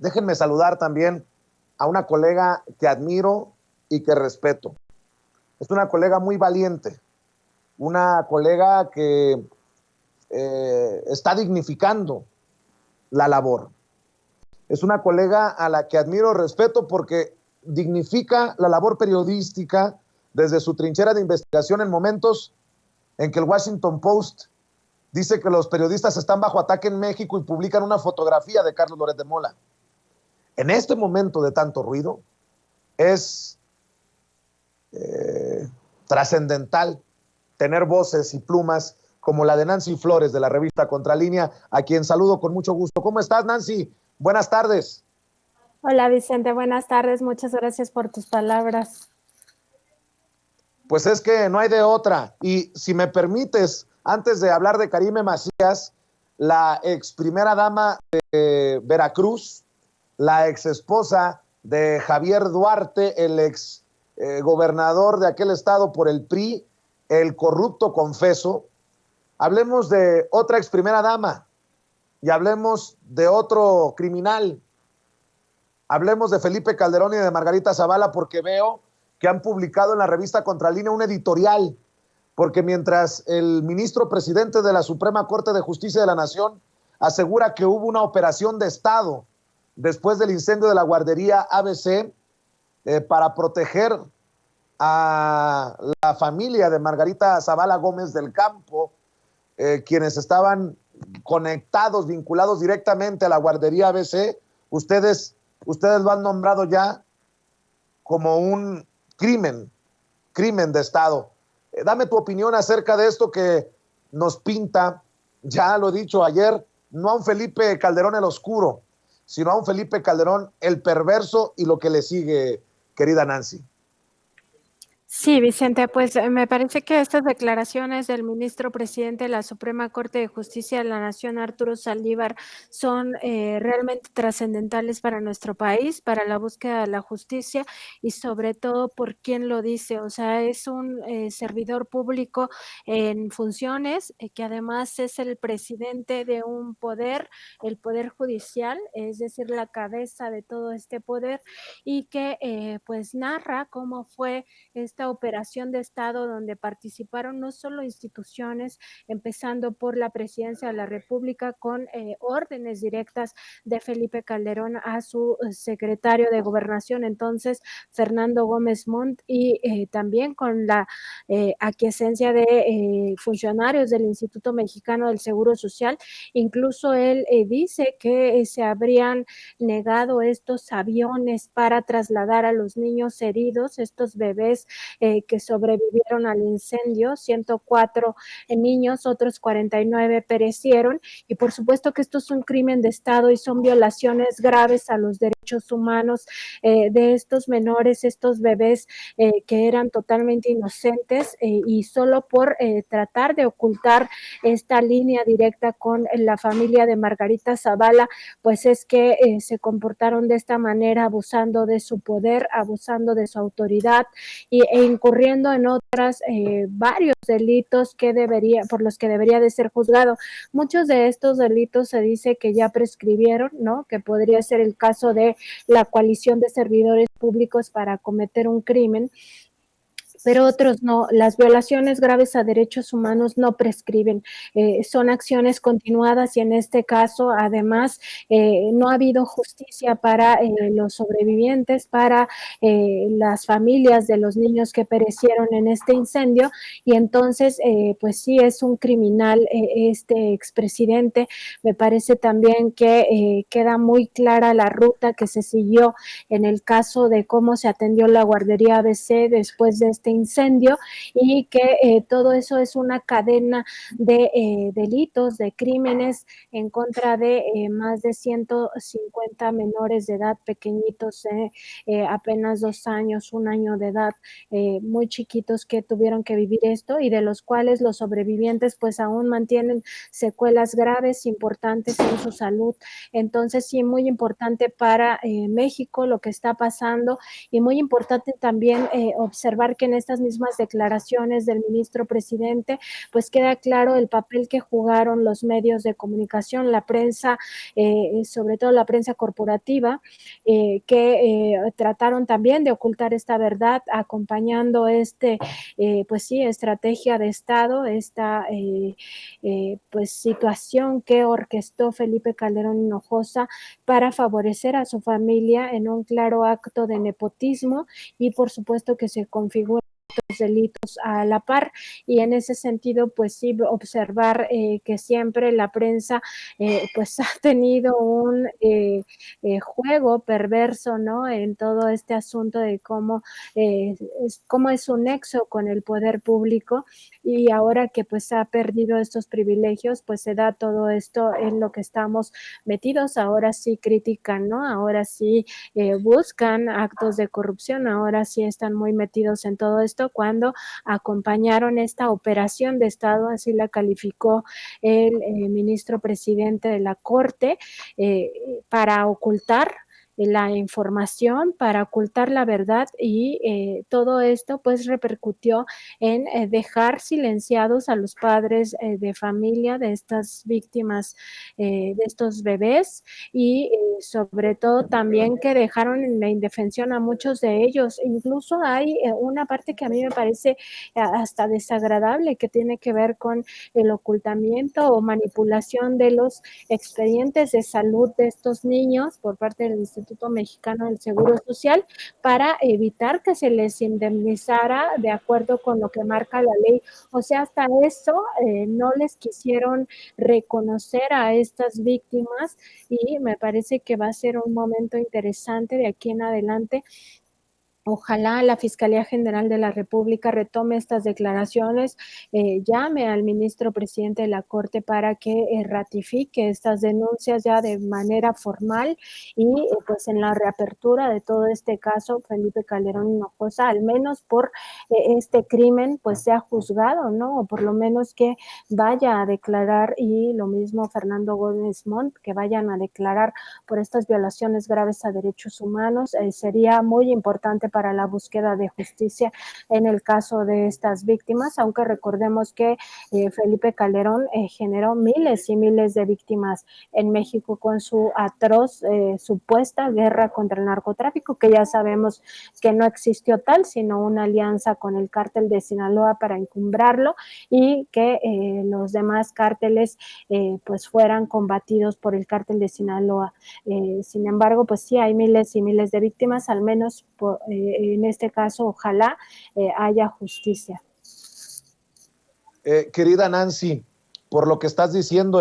Déjenme saludar también a una colega que admiro y que respeto. Es una colega muy valiente, una colega que está dignificando la labor. Es una colega a la que admiro y respeto porque dignifica la labor periodística desde su trinchera de investigación en momentos en que el Washington Post dice que los periodistas están bajo ataque en México y publican una fotografía de Carlos Loret de Mola. En este momento de tanto ruido es trascendental tener voces y plumas como la de Nancy Flores de la revista Contralínea, a quien saludo con mucho gusto. ¿Cómo estás, Nancy? Buenas tardes. Hola, Vicente, buenas tardes. Muchas gracias por tus palabras. Pues es que no hay de otra. Y si me permites, antes de hablar de Karime Macías, la ex primera dama de Veracruz, la ex esposa de Javier Duarte, el ex gobernador de aquel estado por el PRI, el corrupto confeso, hablemos de otra ex primera dama y hablemos de otro criminal. Hablemos de Felipe Calderón y de Margarita Zavala, porque veo que han publicado en la revista Contralínea un editorial, porque mientras el ministro presidente de la Suprema Corte de Justicia de la Nación asegura que hubo una operación de Estado después del incendio de la guardería ABC para proteger a la familia de Margarita Zavala Gómez del Campo, quienes estaban conectados, vinculados directamente a la guardería ABC, ustedes lo han nombrado ya como un crimen de Estado. Dame tu opinión acerca de esto que nos pinta, ya lo he dicho ayer, no a un Felipe Calderón el oscuro, sino a un Felipe Calderón el perverso y lo que le sigue, querida Nancy. Sí, Vicente, pues me parece que estas declaraciones del ministro presidente de la Suprema Corte de Justicia de la Nación, Arturo Saldívar, son realmente trascendentales para nuestro país, para la búsqueda de la justicia y sobre todo por quién lo dice. O sea, es un servidor público en funciones que además es el presidente de un poder, el Poder Judicial, es decir, la cabeza de todo este poder y que pues narra cómo fue esta operación de Estado donde participaron no solo instituciones, empezando por la Presidencia de la República con órdenes directas de Felipe Calderón a su secretario de Gobernación, entonces Fernando Gómez Montt, y también con la aquiescencia de funcionarios del Instituto Mexicano del Seguro Social. Incluso él dice que se habrían negado estos aviones para trasladar a los niños heridos, estos bebés que sobrevivieron al incendio, 104 niños, otros 49 perecieron, y por supuesto que esto es un crimen de Estado y son violaciones graves a los derechos humanos de estos menores, estos bebés que eran totalmente inocentes y solo por tratar de ocultar esta línea directa con la familia de Margarita Zavala, pues es que se comportaron de esta manera, abusando de su poder, abusando de su autoridad e incurriendo en otras varios delitos por los que debería de ser juzgado. Muchos de estos delitos se dice que ya prescribieron, ¿no? Que podría ser el caso de la coalición de servidores públicos para cometer un crimen, pero otros no. Las violaciones graves a derechos humanos no prescriben, son acciones continuadas y en este caso además no ha habido justicia para los sobrevivientes, para las familias de los niños que perecieron en este incendio, y entonces pues sí es un criminal este expresidente. Me parece también que queda muy clara la ruta que se siguió en el caso de cómo se atendió la guardería ABC después de este incendio, y que todo eso es una cadena de delitos, de crímenes en contra de más de 150 menores de edad, pequeñitos, apenas 2 años, 1 año de edad, muy chiquitos, que tuvieron que vivir esto y de los cuales los sobrevivientes pues aún mantienen secuelas graves, importantes en su salud. Entonces sí, muy importante para México lo que está pasando, y muy importante también observar que en estas mismas declaraciones del ministro presidente, pues queda claro el papel que jugaron los medios de comunicación, la prensa, sobre todo la prensa corporativa, que trataron también de ocultar esta verdad, acompañando pues sí, estrategia de Estado, esta pues situación que orquestó Felipe Calderón Hinojosa para favorecer a su familia en un claro acto de nepotismo y por supuesto que se configura delitos a la par, y en ese sentido pues sí observar que siempre la prensa pues ha tenido un juego perverso, ¿no? En todo este asunto de cómo es su nexo con el poder público, y ahora que pues ha perdido estos privilegios, pues se da todo esto en lo que estamos metidos. Ahora sí critican, ¿no? Ahora sí buscan actos de corrupción, ahora sí están muy metidos en todo esto, cuando acompañaron esta operación de Estado, así la calificó el ministro presidente de la Corte, para ocultar la información, para ocultar la verdad, y todo esto pues repercutió en dejar silenciados a los padres de familia de estas víctimas, de estos bebés, y sobre todo también que dejaron en la indefensión a muchos de ellos. Incluso hay una parte que a mí me parece hasta desagradable, que tiene que ver con el ocultamiento o manipulación de los expedientes de salud de estos niños por parte del Instituto Mexicano del Seguro Social, para evitar que se les indemnizara de acuerdo con lo que marca la ley. O sea, hasta eso no les quisieron reconocer a estas víctimas, y me parece que va a ser un momento interesante de aquí en adelante. Ojalá la Fiscalía General de la República retome estas declaraciones, llame al ministro presidente de la Corte para que ratifique estas denuncias ya de manera formal, y pues en la reapertura de todo este caso, Felipe Calderón Hinojosa, al menos por este crimen, pues sea juzgado, ¿no? O por lo menos que vaya a declarar, y lo mismo Fernando Gómez Montt, que vayan a declarar por estas violaciones graves a derechos humanos. Sería muy importante para la búsqueda de justicia en el caso de estas víctimas, aunque recordemos que Felipe Calderón generó miles y miles de víctimas en México con su atroz supuesta guerra contra el narcotráfico, que ya sabemos que no existió tal, sino una alianza con el cártel de Sinaloa para encumbrarlo, y que los demás cárteles pues fueran combatidos por el cártel de Sinaloa. Sin embargo, pues sí, hay miles y miles de víctimas, al menos en este caso, ojalá haya justicia. Querida Nancy, por lo que estás diciendo,